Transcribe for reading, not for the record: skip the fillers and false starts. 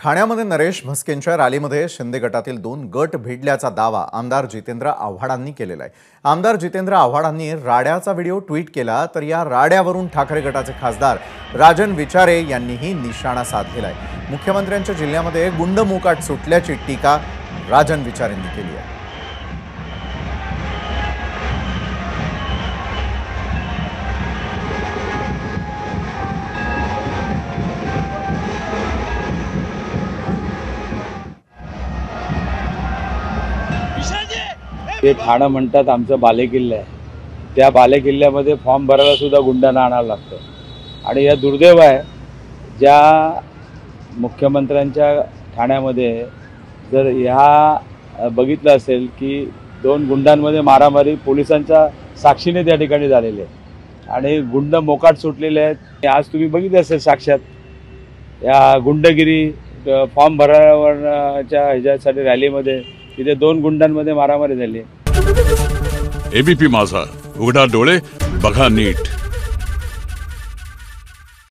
ठाण्यामध्ये नरेश म्हस्केंच्या रॅलीमध्ये शिंदे गटातील 2 गट भिडल्याचा दावा आमदार जितेंद्र आव्हाडांनी केलेला आहे। आमदार जितेंद्र आव्हाडांनी राड्याचा व्हिडिओ ट्विट केला, तर या राड्यावरून ठाकरे गटाचे खासदार राजन विचारे यांनीही निशाणा साधलेला आहे। मुख्यमंत्र्यांच्या जिल्ह्यामध्ये गुंड मोकाट सुटल्याची टीका राजन विचारेंनी केली आहे। ते ठाणं म्हणतात आमचं बालेकिल्ला आहे, त्या बालेकिल्ल्यामध्ये फॉर्म भरायला सुद्धा गुंडांना आणावं लागतं। आणि या दुर्दैव आहे, ज्या मुख्यमंत्र्यांच्या ठाण्यामध्ये जर ह्या बघितलं असेल की 2 गुंडांमध्ये मारामारी पोलिसांच्या साक्षीने त्या ठिकाणी झालेली आहे आणि गुंड मोकाट सुटलेले आहेत। आज तुम्ही बघितलं असेल साक्षात या गुंडगिरी फॉर्म भरण्याच्या ह्याच्यासाठी रॅलीमध्ये तिथे 2 गुंडांमध्ये मारामारी झाली। एबीपी माझा, उघडा डोळे बघा नीट।